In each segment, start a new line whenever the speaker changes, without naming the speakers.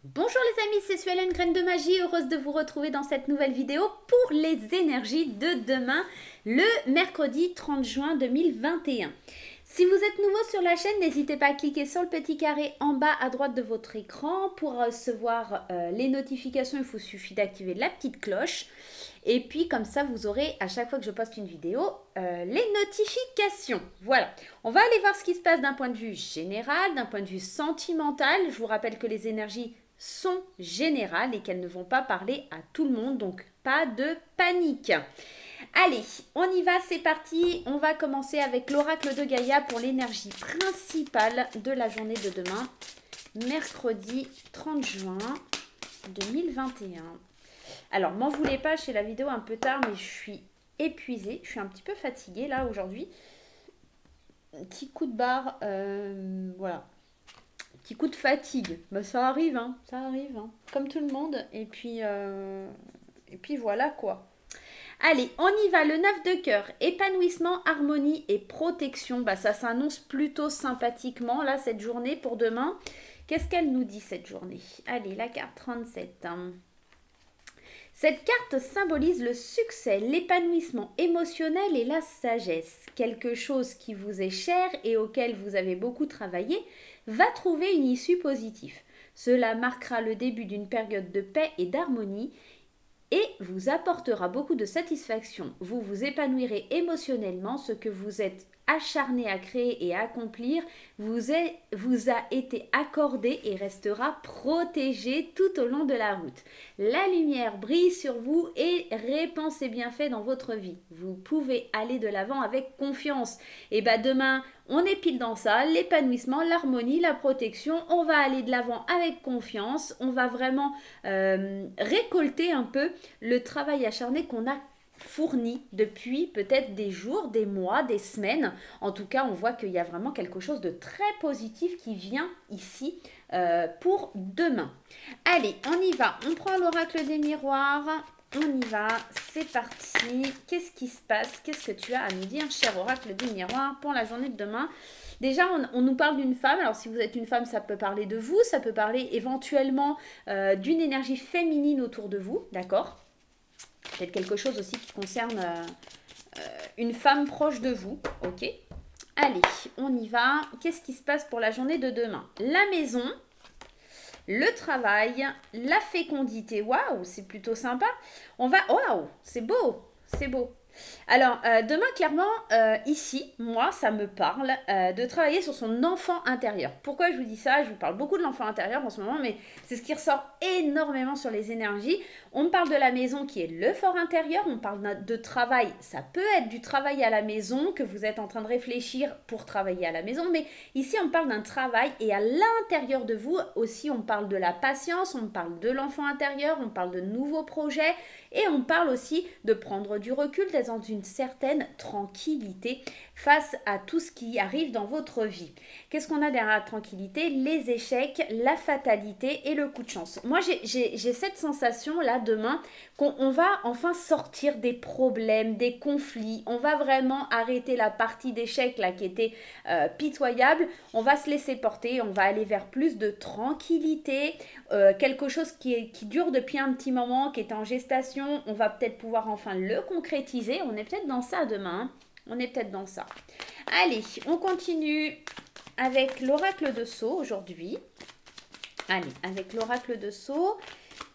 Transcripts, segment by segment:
Bonjour les amis, c'est Suelen, Graine de Magie, heureuse de vous retrouver dans cette nouvelle vidéo pour les énergies de demain, le mercredi 30 juin 2021. Si vous êtes nouveau sur la chaîne, n'hésitez pas à cliquer sur le petit carré en bas à droite de votre écran pour recevoir les notifications. Il vous suffit d'activer la petite cloche. Et puis comme ça, vous aurez à chaque fois que je poste une vidéo, les notifications. Voilà, on va aller voir ce qui se passe d'un point de vue général, d'un point de vue sentimental. Je vous rappelle que les énergies sont générales et qu'elles ne vont pas parler à tout le monde, donc pas de panique. Allez, on y va, c'est parti. On va commencer avec l'oracle de Gaïa pour l'énergie principale de la journée de demain, mercredi 30 juin 2021. Alors, m'en voulez pas, je fais la vidéo un peu tard, mais je suis épuisée. Je suis un petit peu fatiguée là aujourd'hui. Un petit coup de barre, voilà. Petit coup de fatigue. Bah, ça arrive, hein. Ça arrive, hein. Comme tout le monde. Et puis voilà quoi. Allez, on y va, le 9 de cœur, épanouissement, harmonie et protection. Bah, ça s'annonce plutôt sympathiquement, là, cette journée pour demain. Qu'est-ce qu'elle nous dit, cette journée? Allez, la carte 37. Cette carte symbolise le succès, l'épanouissement émotionnel et la sagesse. Quelque chose qui vous est cher et auquel vous avez beaucoup travaillé va trouver une issue positive. Cela marquera le début d'une période de paix et d'harmonie et vous apportera beaucoup de satisfaction. Vous vous épanouirez émotionnellement, ce que vous êtes acharné à créer et à accomplir vous a été accordé et restera protégé tout au long de la route. La lumière brille sur vous et répand ses bienfaits dans votre vie. Vous pouvez aller de l'avant avec confiance. Et bien demain, on est pile dans ça, l'épanouissement, l'harmonie, la protection. On va aller de l'avant avec confiance. On va vraiment récolter un peu le travail acharné qu'on a fourni depuis peut-être des jours, des mois, des semaines. En tout cas, on voit qu'il y a vraiment quelque chose de très positif qui vient ici pour demain. Allez, on y va. On prend l'oracle des miroirs. On y va, c'est parti. Qu'est-ce qui se passe? Qu'est-ce que tu as à nous dire, cher oracle des miroirs, pour la journée de demain? Déjà, on nous parle d'une femme. Alors, si vous êtes une femme, ça peut parler de vous. Ça peut parler éventuellement d'une énergie féminine autour de vous. D'accord? Peut-être quelque chose aussi qui concerne une femme proche de vous. Ok? Allez, on y va. Qu'est-ce qui se passe pour la journée de demain? La maison, le travail, la fécondité. Waouh, c'est plutôt sympa. On va... Waouh, c'est beau. C'est beau. Alors, demain, clairement, ici, moi, ça me parle de travailler sur son enfant intérieur. Pourquoi je vous dis ça? Je vous parle beaucoup de l'enfant intérieur en ce moment, mais c'est ce qui ressort énormément sur les énergies. On me parle de la maison qui est le fort intérieur, on parle de travail. Ça peut être du travail à la maison, que vous êtes en train de réfléchir pour travailler à la maison, mais ici, on parle d'un travail et à l'intérieur de vous aussi, on parle de la patience, on parle de l'enfant intérieur, on parle de nouveaux projets et on parle aussi de prendre du recul, d'être dans une certaine tranquillité face à tout ce qui arrive dans votre vie. Qu'est-ce qu'on a derrière la tranquillité? Les échecs, la fatalité et le coup de chance. Moi, j'ai cette sensation-là demain qu'on va enfin sortir des problèmes, des conflits. On va vraiment arrêter la partie d'échecs là qui était pitoyable. On va se laisser porter, on va aller vers plus de tranquillité, quelque chose qui dure depuis un petit moment, qui est en gestation. On va peut-être pouvoir enfin le concrétiser. On est peut-être dans ça demain. Hein. On est peut-être dans ça. Allez, on continue avec l'oracle de Sceaux aujourd'hui. Allez, avec l'oracle de Sceaux.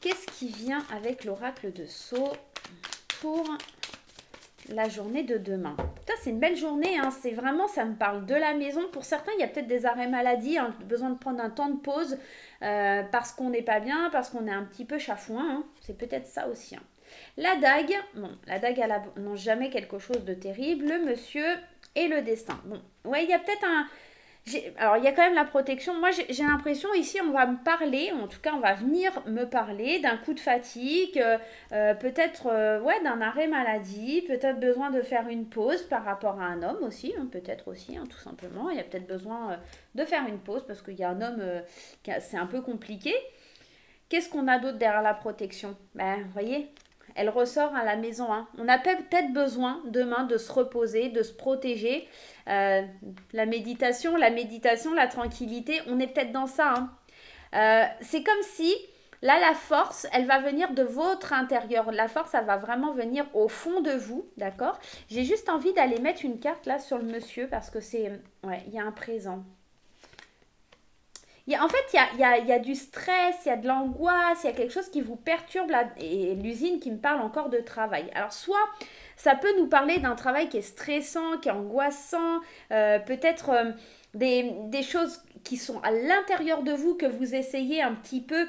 Qu'est-ce qui vient avec l'oracle de Sceaux pour la journée de demain? Putain, c'est une belle journée, hein. C'est vraiment, ça me parle de la maison. Pour certains, il y a peut-être des arrêts maladie, hein, besoin de prendre un temps de pause parce qu'on n'est pas bien, parce qu'on est un petit peu chafouin. Hein. C'est peut-être ça aussi. Hein. La dague, bon, la dague, elle n'annonce jamais quelque chose de terrible. Le monsieur et le destin. Bon, ouais, il y a peut-être un... Alors, il y a quand même la protection. Moi, j'ai l'impression, ici, on va me parler, en tout cas, on va venir me parler d'un coup de fatigue, peut-être, ouais, d'un arrêt maladie, peut-être besoin de faire une pause par rapport à un homme aussi, hein, peut-être aussi, hein, tout simplement. Il y a peut-être besoin de faire une pause parce qu'il y a un homme, c'est un peu compliqué. Qu'est-ce qu'on a d'autre derrière la protection? Ben, vous voyez, elle ressort à la maison. Hein. On a peut-être besoin demain de se reposer, de se protéger. La méditation, la tranquillité, on est peut-être dans ça. Hein. C'est comme si, là, la force, elle va venir de votre intérieur. La force, elle va vraiment venir au fond de vous, d'accord? J'ai juste envie d'aller mettre une carte là sur le monsieur parce que c'est... Ouais, il y a un présent. En fait, il y a du stress, il y a de l'angoisse, il y a quelque chose qui vous perturbe là, et l'usine qui me parle encore de travail. Alors, soit ça peut nous parler d'un travail qui est stressant, qui est angoissant, peut-être des choses qui sont à l'intérieur de vous que vous essayez un petit peu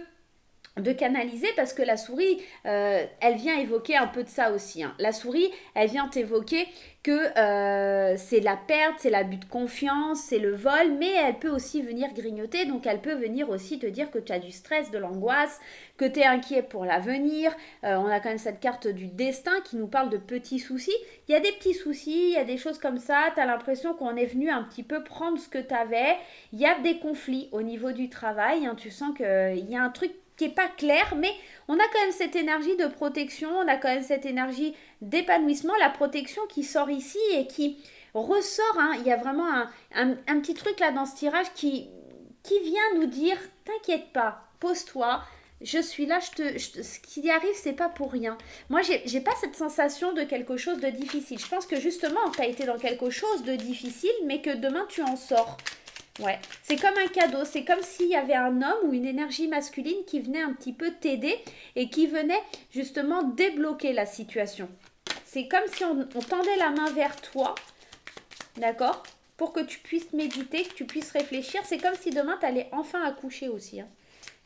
de canaliser parce que la souris, elle vient évoquer un peu de ça aussi. Hein. La souris, elle vient t'évoquer que c'est la perte, c'est l'abus de confiance, c'est le vol, mais elle peut aussi venir grignoter, donc elle peut venir aussi te dire que tu as du stress, de l'angoisse, que tu es inquiet pour l'avenir. On a quand même cette carte du destin qui nous parle de petits soucis. Il y a des petits soucis, il y a des choses comme ça, tu as l'impression qu'on est venu un petit peu prendre ce que tu avais. Il y a des conflits au niveau du travail, hein. Tu sens qu'il y a un truc qui n'est pas clair, mais on a quand même cette énergie de protection, on a quand même cette énergie d'épanouissement, la protection qui sort ici et qui ressort. Hein. Il y a vraiment un petit truc là dans ce tirage qui vient nous dire, t'inquiète pas, pose-toi, je suis là, ce qui arrive, c'est pas pour rien. Moi, j'ai pas cette sensation de quelque chose de difficile. Je pense que justement, tu as été dans quelque chose de difficile, mais que demain, tu en sors. Ouais, c'est comme un cadeau, c'est comme s'il y avait un homme ou une énergie masculine qui venait un petit peu t'aider et qui venait justement débloquer la situation. C'est comme si on tendait la main vers toi, d'accord? Pour que tu puisses méditer, que tu puisses réfléchir. C'est comme si demain, tu allais enfin accoucher aussi. Hein.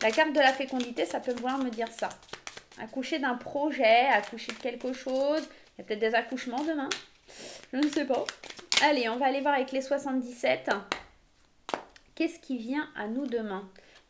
La carte de la fécondité, ça peut vouloir me dire ça. Accoucher d'un projet, accoucher de quelque chose. Il y a peut-être des accouchements demain. Je ne sais pas. Allez, on va aller voir avec les 77. Qu'est-ce qui vient à nous demain?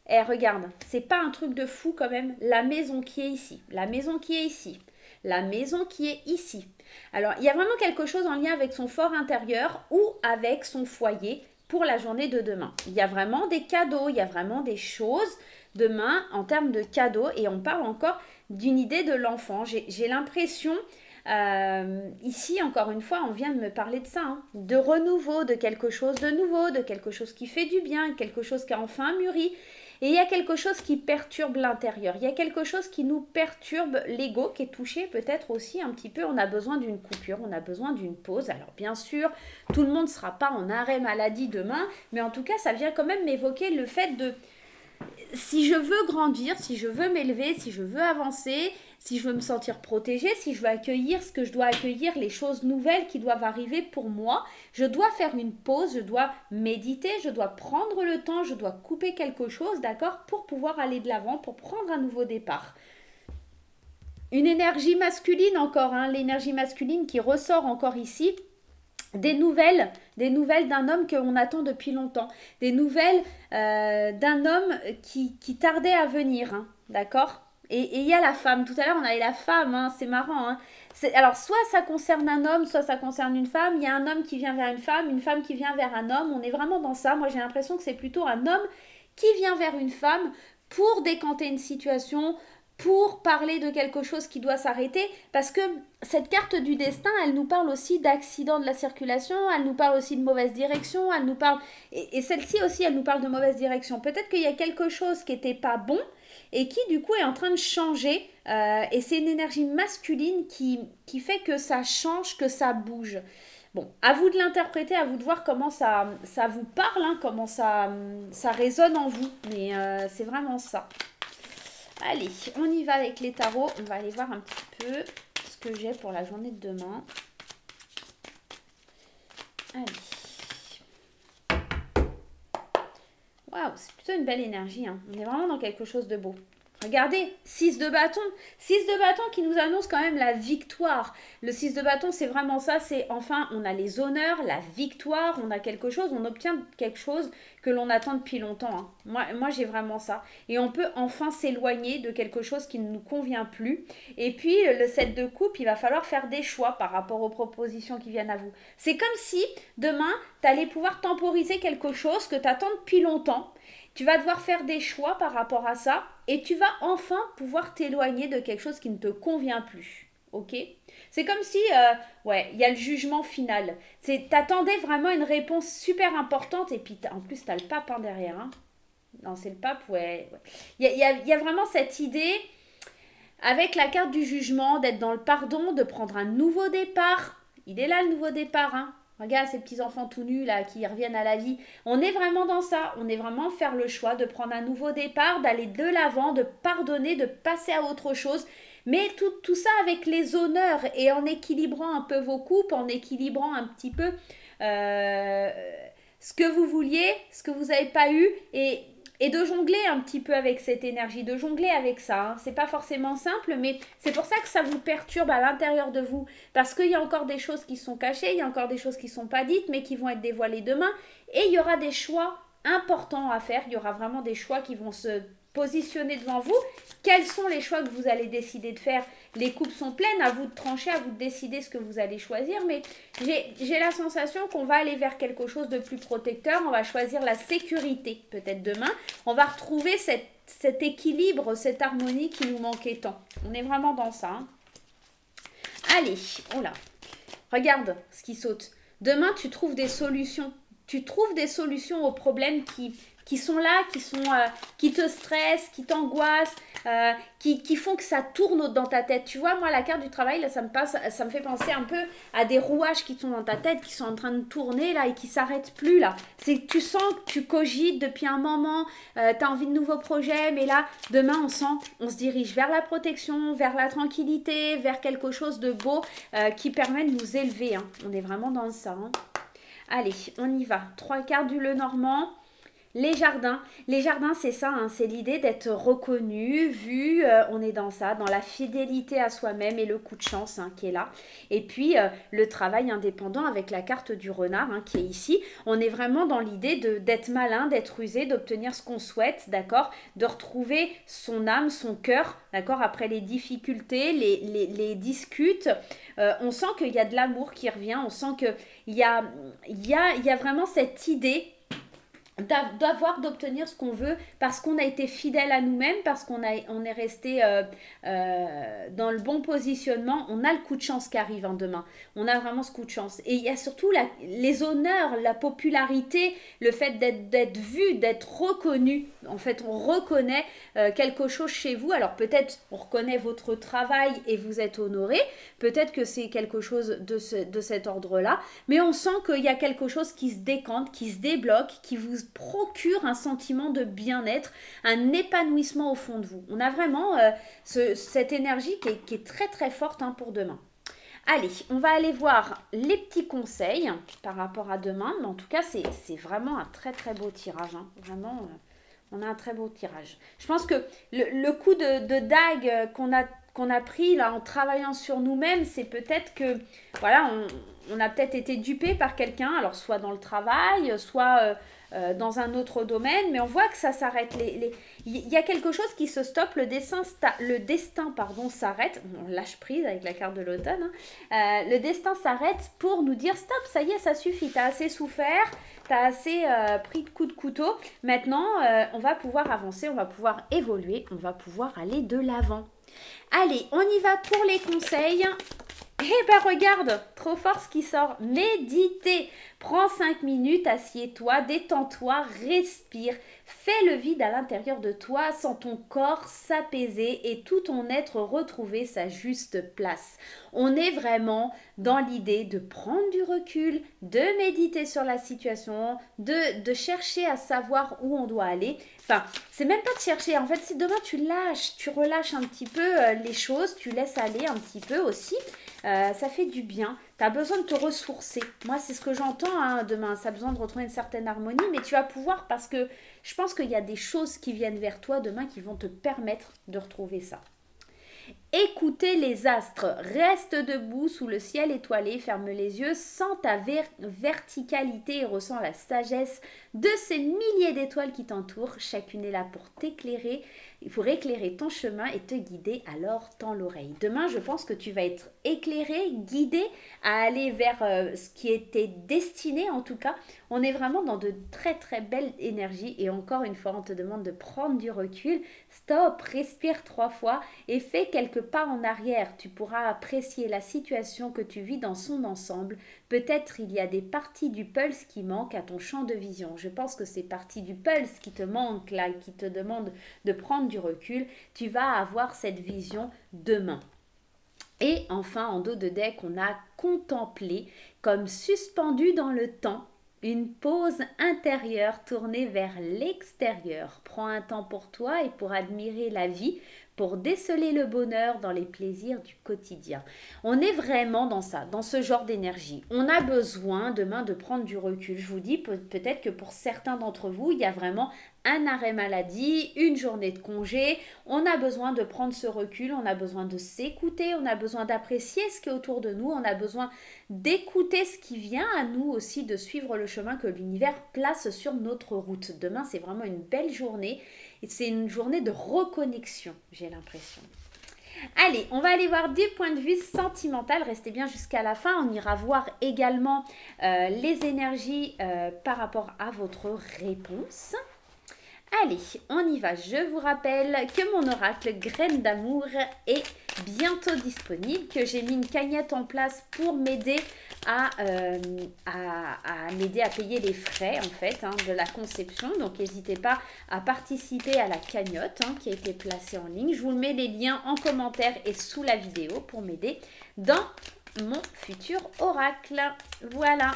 Eh, regarde, c'est pas un truc de fou quand même. La maison qui est ici, la maison qui est ici, la maison qui est ici. Alors, il y a vraiment quelque chose en lien avec son fort intérieur ou avec son foyer pour la journée de demain. Il y a vraiment des cadeaux, il y a vraiment des choses demain en termes de cadeaux et on parle encore d'une idée de l'enfant. J'ai l'impression... ici, encore une fois, on vient de me parler de ça, hein, de renouveau, de quelque chose de nouveau, de quelque chose qui fait du bien, quelque chose qui a enfin mûri. Et il y a quelque chose qui perturbe l'intérieur. Il y a quelque chose qui nous perturbe l'ego, qui est touché peut-être aussi un petit peu. On a besoin d'une coupure, on a besoin d'une pause. Alors bien sûr, tout le monde ne sera pas en arrêt maladie demain, mais en tout cas, ça vient quand même m'évoquer le fait de... Si je veux grandir, si je veux m'élever, si je veux avancer, si je veux me sentir protégée, si je veux accueillir ce que je dois accueillir, les choses nouvelles qui doivent arriver pour moi, je dois faire une pause, je dois méditer, je dois prendre le temps, je dois couper quelque chose, d'accord, pour pouvoir aller de l'avant, pour prendre un nouveau départ. Une énergie masculine encore, hein, l'énergie masculine qui ressort encore ici. Des nouvelles d'un homme qu'on attend depuis longtemps, des nouvelles d'un homme qui tardait à venir, hein, d'accord? Et il y a la femme, tout à l'heure on avait la femme, hein, c'est marrant. Hein. Alors soit ça concerne un homme, soit ça concerne une femme, il y a un homme qui vient vers une femme qui vient vers un homme, on est vraiment dans ça. Moi j'ai l'impression que c'est plutôt un homme qui vient vers une femme pour décanter une situation, pour parler de quelque chose qui doit s'arrêter, parce que cette carte du destin, elle nous parle aussi d'accident de la circulation, elle nous parle aussi de mauvaise direction, elle nous parle, et celle-ci aussi, elle nous parle de mauvaise direction. Peut-être qu'il y a quelque chose qui n'était pas bon, et qui du coup est en train de changer, et c'est une énergie masculine qui fait que ça change, que ça bouge. Bon, à vous de l'interpréter, à vous de voir comment ça vous parle, hein, comment ça résonne en vous, mais c'est vraiment ça. Allez, on y va avec les tarots. On va aller voir un petit peu ce que j'ai pour la journée de demain. Allez. Waouh, c'est plutôt une belle énergie. Hein. On est vraiment dans quelque chose de beau. Regardez, 6 de bâton. 6 de bâton qui nous annonce quand même la victoire. Le 6 de bâton, c'est vraiment ça. C'est enfin, on a les honneurs, la victoire, on a quelque chose, on obtient quelque chose que l'on attend depuis longtemps. Hein. Moi j'ai vraiment ça. Et on peut enfin s'éloigner de quelque chose qui ne nous convient plus. Et puis, le 7 de coupe, il va falloir faire des choix par rapport aux propositions qui viennent à vous. C'est comme si, demain, tu allais pouvoir temporiser quelque chose que tu attends depuis longtemps. Tu vas devoir faire des choix par rapport à ça et tu vas enfin pouvoir t'éloigner de quelque chose qui ne te convient plus. Ok? C'est comme si, ouais, il y a le jugement final. T'attendais vraiment une réponse super importante et puis en plus, tu as le pape hein, derrière. Hein. Non, c'est le pape, ouais. Il y a vraiment cette idée, avec la carte du jugement, d'être dans le pardon, de prendre un nouveau départ. Il est là le nouveau départ, hein. Regarde ces petits enfants tout nus là qui reviennent à la vie. On est vraiment dans ça. On est vraiment faire le choix de prendre un nouveau départ, d'aller de l'avant, de pardonner, de passer à autre chose. Mais tout ça avec les honneurs et en équilibrant un peu vos coupes, en équilibrant un petit peu euh, ce que vous vouliez, ce que vous n'avez pas eu et de jongler un petit peu avec cette énergie, de jongler avec ça. Hein. C'est pas forcément simple, mais c'est pour ça que ça vous perturbe à l'intérieur de vous. Parce qu'il y a encore des choses qui sont cachées, il y a encore des choses qui ne sont pas dites, mais qui vont être dévoilées demain. Et il y aura des choix importants à faire. Il y aura vraiment des choix qui vont se positionner devant vous. Quels sont les choix que vous allez décider de faire? Les coupes sont pleines, à vous de trancher, à vous de décider ce que vous allez choisir, mais j'ai la sensation qu'on va aller vers quelque chose de plus protecteur, on va choisir la sécurité peut-être demain, on va retrouver cet équilibre, cette harmonie qui nous manquait tant. On est vraiment dans ça. Hein. Allez, oh là, regarde ce qui saute. Demain, tu trouves des solutions. Tu trouves des solutions aux problèmes qui sont là, qui te stressent, qui t'angoissent, qui font que ça tourne dans ta tête. Tu vois, moi, la carte du travail, là, ça me fait penser un peu à des rouages qui sont dans ta tête, qui sont en train de tourner, là, et qui s'arrêtent plus, là. C'est que tu sens que tu cogites depuis un moment, tu as envie de nouveaux projets, mais là, demain, on se dirige vers la protection, vers la tranquillité, vers quelque chose de beau qui permet de nous élever. Hein. On est vraiment dans ça. Hein. Allez, on y va. 3 cartes du Lenormand. Les jardins, c'est ça, hein, c'est l'idée d'être reconnu, vu, on est dans ça, dans la fidélité à soi-même et le coup de chance hein, qui est là. Et puis le travail indépendant avec la carte du renard hein, qui est ici. On est vraiment dans l'idée d'être malin, d'être rusé, d'obtenir ce qu'on souhaite, d'accord, de retrouver son âme, son cœur, d'accord, après les difficultés, les discutes. On sent qu'il y a de l'amour qui revient, on sent qu'il y a vraiment cette idée d'obtenir ce qu'on veut parce qu'on a été fidèle à nous-mêmes, parce qu'on est resté dans le bon positionnement. On a le coup de chance qui arrive hein, demain. On a vraiment ce coup de chance. Et il y a surtout les honneurs, la popularité, le fait d'être vu, d'être reconnu. En fait, on reconnaît quelque chose chez vous. Alors peut-être on reconnaît votre travail et vous êtes honoré. Peut-être que c'est quelque chose de cet ordre-là. Mais on sent qu'il y a quelque chose qui se décante, qui se débloque, qui vous procure un sentiment de bien-être, un épanouissement au fond de vous. On a vraiment cette énergie qui est très très forte hein, pour demain. Allez, on va aller voir les petits conseils par rapport à demain. Mais en tout cas, c'est vraiment un très très beau tirage. Hein. Vraiment, on a un très beau tirage. Je pense que le coup de dague qu'on a pris là en travaillant sur nous-mêmes, c'est peut-être que voilà, on a peut-être été dupé par quelqu'un, alors soit dans le travail, soit dans un autre domaine, mais on voit que ça s'arrête. Il y a quelque chose qui se stoppe, le destin s'arrête. On lâche prise avec la carte de l'automne. Hein. Le destin s'arrête pour nous dire stop, ça y est, ça suffit, t'as assez souffert, t'as assez pris de coups de couteau. Maintenant, on va pouvoir avancer, on va pouvoir évoluer, on va pouvoir aller de l'avant. Allez, on y va pour les conseils. Eh ben regarde, trop fort ce qui sort. Méditer. Prends 5 minutes, assieds-toi, détends-toi, respire. Fais le vide à l'intérieur de toi, sens ton corps s'apaiser et tout ton être retrouver sa juste place. On est vraiment dans l'idée de prendre du recul, de méditer sur la situation, de chercher à savoir où on doit aller. Enfin, c'est même pas de chercher. En fait, si demain tu lâches, tu relâches un petit peu les choses, tu laisses aller un petit peu aussi, ça fait du bien. Tu as besoin de te ressourcer. Moi, c'est ce que j'entends hein, demain. Ça a besoin de retrouver une certaine harmonie, mais tu vas pouvoir parce que je pense qu'il y a des choses qui viennent vers toi demain qui vont te permettre de retrouver ça. Écoutez les astres, reste debout sous le ciel étoilé, ferme les yeux, sens ta verticalité et ressens la sagesse de ces milliers d'étoiles qui t'entourent. Chacune est là pour t'éclairer, pour éclairer ton chemin et te guider, alors tends l'oreille. Demain, je pense que tu vas être éclairé, guidé à aller vers ce qui était destiné en tout cas. On est vraiment dans de très très belles énergies et encore une fois, on te demande de prendre du recul. Stop, respire 3 fois et fais quelque quelques pas en arrière, tu pourras apprécier la situation que tu vis dans son ensemble. Peut-être il y a des parties du pulse qui manquent à ton champ de vision. Je pense que ces parties du pulse qui te manquent là, qui te demandent de prendre du recul, tu vas avoir cette vision demain. Et enfin, en dos de deck, on a contemplé comme suspendu dans le temps une pause intérieure tournée vers l'extérieur. Prends un temps pour toi et pour admirer la vie, pour déceler le bonheur dans les plaisirs du quotidien. On est vraiment dans ça, dans ce genre d'énergie. On a besoin demain de prendre du recul. Je vous dis peut-être que pour certains d'entre vous, il y a vraiment un arrêt maladie, une journée de congé. On a besoin de prendre ce recul, on a besoin de s'écouter, on a besoin d'apprécier ce qui est autour de nous, on a besoin d'écouter ce qui vient à nous aussi, de suivre le chemin que l'univers place sur notre route. Demain, c'est vraiment une belle journée et c'est une journée de reconnexion, j'ai l'impression. Allez, on va aller voir du point de vue sentimental. Restez bien jusqu'à la fin. On ira voir également les énergies par rapport à votre réponse. Allez, on y va. Je vous rappelle que mon oracle Graine d'amour est bientôt disponible, que j'ai mis une cagnotte en place pour m'aider à m'aider à payer les frais en fait de la conception. Donc n'hésitez pas à participer à la cagnotte qui a été placée en ligne. Je vous mets les liens en commentaire et sous la vidéo pour m'aider dans mon futur oracle. Voilà.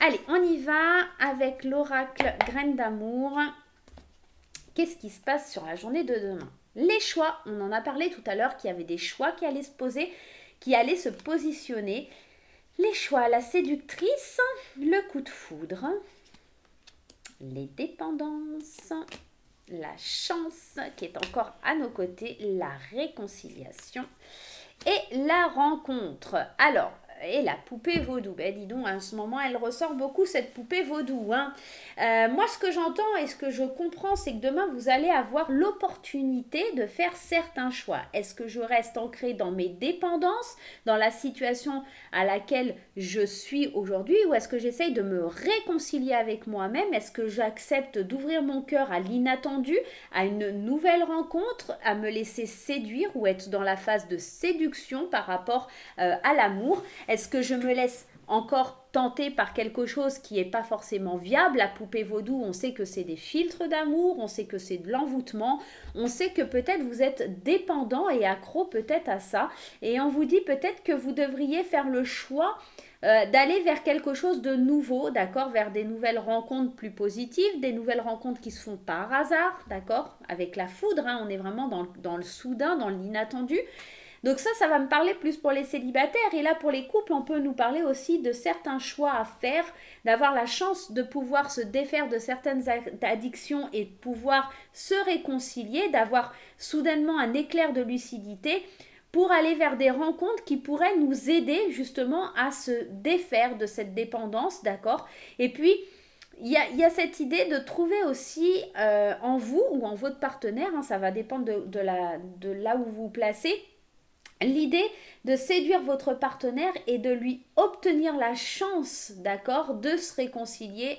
Allez, on y va avec l'oracle Graine d'amour. Qu'est-ce qui se passe sur la journée de demain? Les choix, on en a parlé tout à l'heure, qu'il y avait des choix qui allaient se poser, qui allaient se positionner. Les choix, la séductrice, le coup de foudre, les dépendances, la chance qui est encore à nos côtés, la réconciliation et la rencontre. Alors, et la poupée vaudou, ben dis donc, en ce moment, elle ressort beaucoup cette poupée vaudou. Moi, ce que j'entends et ce que je comprends, c'est que demain, vous allez avoir l'opportunité de faire certains choix. Est-ce que je reste ancrée dans mes dépendances, dans la situation à laquelle je suis aujourd'hui, ou est-ce que j'essaye de me réconcilier avec moi-même? Est-ce que j'accepte d'ouvrir mon cœur à l'inattendu, à une nouvelle rencontre, à me laisser séduire ou être dans la phase de séduction par rapport à l'amour? Est-ce que je me laisse encore tenter par quelque chose qui n'est pas forcément viable? La poupée vaudou, on sait que c'est des filtres d'amour, on sait que c'est de l'envoûtement, on sait que peut-être vous êtes dépendant et accro peut-être à ça. Et on vous dit peut-être que vous devriez faire le choix d'aller vers quelque chose de nouveau, d'accord, vers des nouvelles rencontres plus positives, des nouvelles rencontres qui se font par hasard, d'accord, avec la foudre, on est vraiment dans le soudain, dans l'inattendu. Donc ça va me parler plus pour les célibataires. Et là, pour les couples, on peut nous parler aussi de certains choix à faire, d'avoir la chance de pouvoir se défaire de certaines addictions et de pouvoir se réconcilier, d'avoir soudainement un éclair de lucidité pour aller vers des rencontres qui pourraient nous aider justement à se défaire de cette dépendance, d'accord? Et puis, il y a cette idée de trouver aussi en vous ou en votre partenaire, ça va dépendre de là où vous vous placez, l'idée de séduire votre partenaire et de lui obtenir la chance, d'accord, de se réconcilier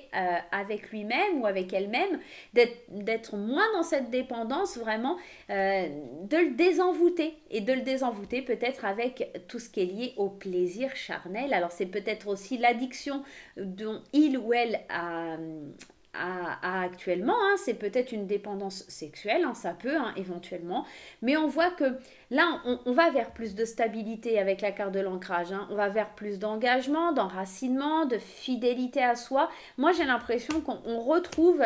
avec lui-même ou avec elle-même, d'être moins dans cette dépendance, vraiment, de le désenvoûter. Et de le désenvoûter peut-être avec tout ce qui est lié au plaisir charnel. Alors c'est peut-être aussi l'addiction dont il ou elle a actuellement, c'est peut-être une dépendance sexuelle, ça peut éventuellement, mais on voit que là on va vers plus de stabilité avec la carte de l'ancrage, on va vers plus d'engagement, d'enracinement, de fidélité à soi. Moi j'ai l'impression qu'on retrouve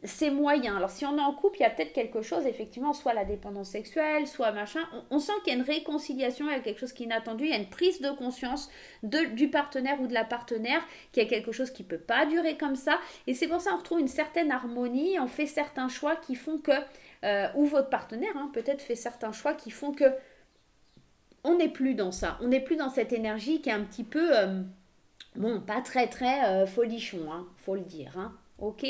ces moyens. Alors si on est en couple, il y a peut-être quelque chose, effectivement, soit la dépendance sexuelle, soit machin, on sent qu'il y a une réconciliation avec quelque chose qui est inattendu, il y a une prise de conscience du partenaire ou de la partenaire, qu'il y a quelque chose qui ne peut pas durer comme ça. Et c'est pour ça qu'on retrouve une certaine harmonie, on fait certains choix qui font que, ou votre partenaire peut-être fait certains choix qui font que on n'est plus dans ça, on n'est plus dans cette énergie qui est un petit peu, bon, pas très folichon, faut le dire, ok?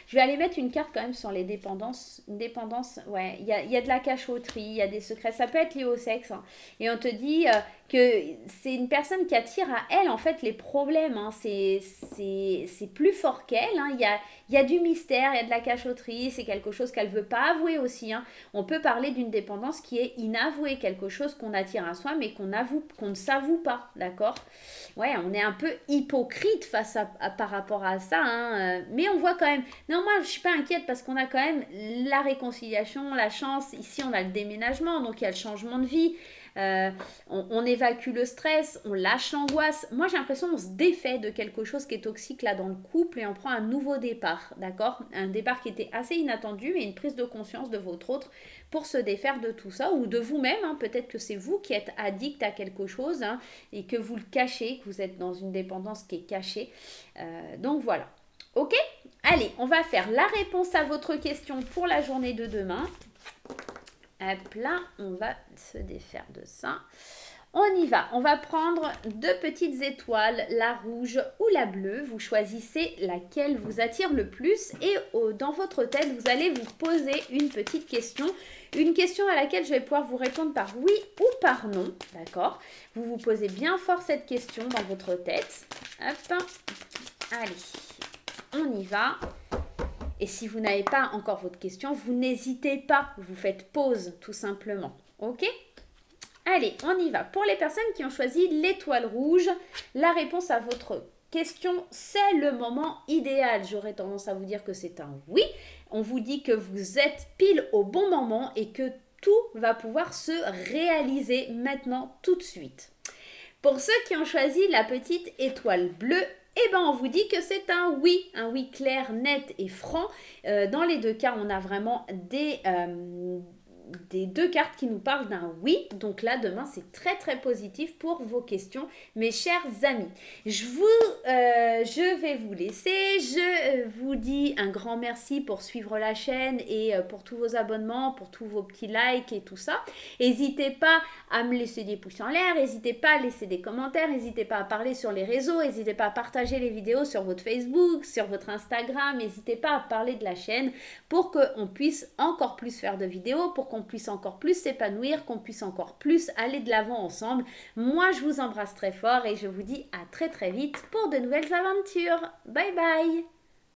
Je vais aller mettre une carte quand même sur les dépendances. Une dépendance, ouais, il y a de la cachotterie, il y a des secrets. Ça peut être lié au sexe, hein. Et on te dit que c'est une personne qui attire à elle, en fait, les problèmes, hein. C'est plus fort qu'elle, hein. Il y a du mystère, il y a de la cachotterie. C'est quelque chose qu'elle ne veut pas avouer aussi, hein. On peut parler d'une dépendance qui est inavouée, quelque chose qu'on attire à soi, mais qu'on ne s'avoue pas, d'accord? Ouais, on est un peu hypocrite face par rapport à ça, hein. Mais on voit quand même. Non, moi, je suis pas inquiète parce qu'on a quand même la réconciliation, la chance. Ici, on a le déménagement, donc il y a le changement de vie. On évacue le stress, on lâche l'angoisse. Moi, j'ai l'impression qu'on se défait de quelque chose qui est toxique là dans le couple et on prend un nouveau départ, d'accord? Un départ qui était assez inattendu, mais une prise de conscience de votre autre pour se défaire de tout ça ou de vous-même, hein. Peut-être que c'est vous qui êtes addict à quelque chose, hein, et que vous le cachez, que vous êtes dans une dépendance qui est cachée. Donc voilà. Ok? Allez, on va faire la réponse à votre question pour la journée de demain. Hop là, on va se défaire de ça. On y va. On va prendre deux petites étoiles, la rouge ou la bleue. Vous choisissez laquelle vous attire le plus et dans votre tête, vous allez vous poser une petite question. Une question à laquelle je vais pouvoir vous répondre par oui ou par non. D'accord? Vous vous posez bien fort cette question dans votre tête. Hop. Allez, on y va. Et si vous n'avez pas encore votre question, vous n'hésitez pas. Vous faites pause, tout simplement. Ok? Allez, on y va. Pour les personnes qui ont choisi l'étoile rouge, la réponse à votre question, c'est le moment idéal. J'aurais tendance à vous dire que c'est un oui. On vous dit que vous êtes pile au bon moment et que tout va pouvoir se réaliser maintenant, tout de suite. Pour ceux qui ont choisi la petite étoile bleue, eh ben on vous dit que c'est un oui clair, net et franc. Dans les deux cas, on a vraiment des deux cartes qui nous parlent d'un oui. Donc là, demain, c'est très très positif pour vos questions, mes chers amis. Je vais vous laisser. Je vous dis un grand merci pour suivre la chaîne et pour tous vos abonnements, pour tous vos petits likes et tout ça. N'hésitez pas à me laisser des pouces en l'air, n'hésitez pas à laisser des commentaires, n'hésitez pas à parler sur les réseaux, n'hésitez pas à partager les vidéos sur votre Facebook, sur votre Instagram, n'hésitez pas à parler de la chaîne pour qu'on puisse encore plus faire de vidéos, pour qu'on puisse encore plus s'épanouir, qu'on puisse encore plus aller de l'avant ensemble. Moi, je vous embrasse très fort et je vous dis à très très vite pour de nouvelles aventures. Bye bye!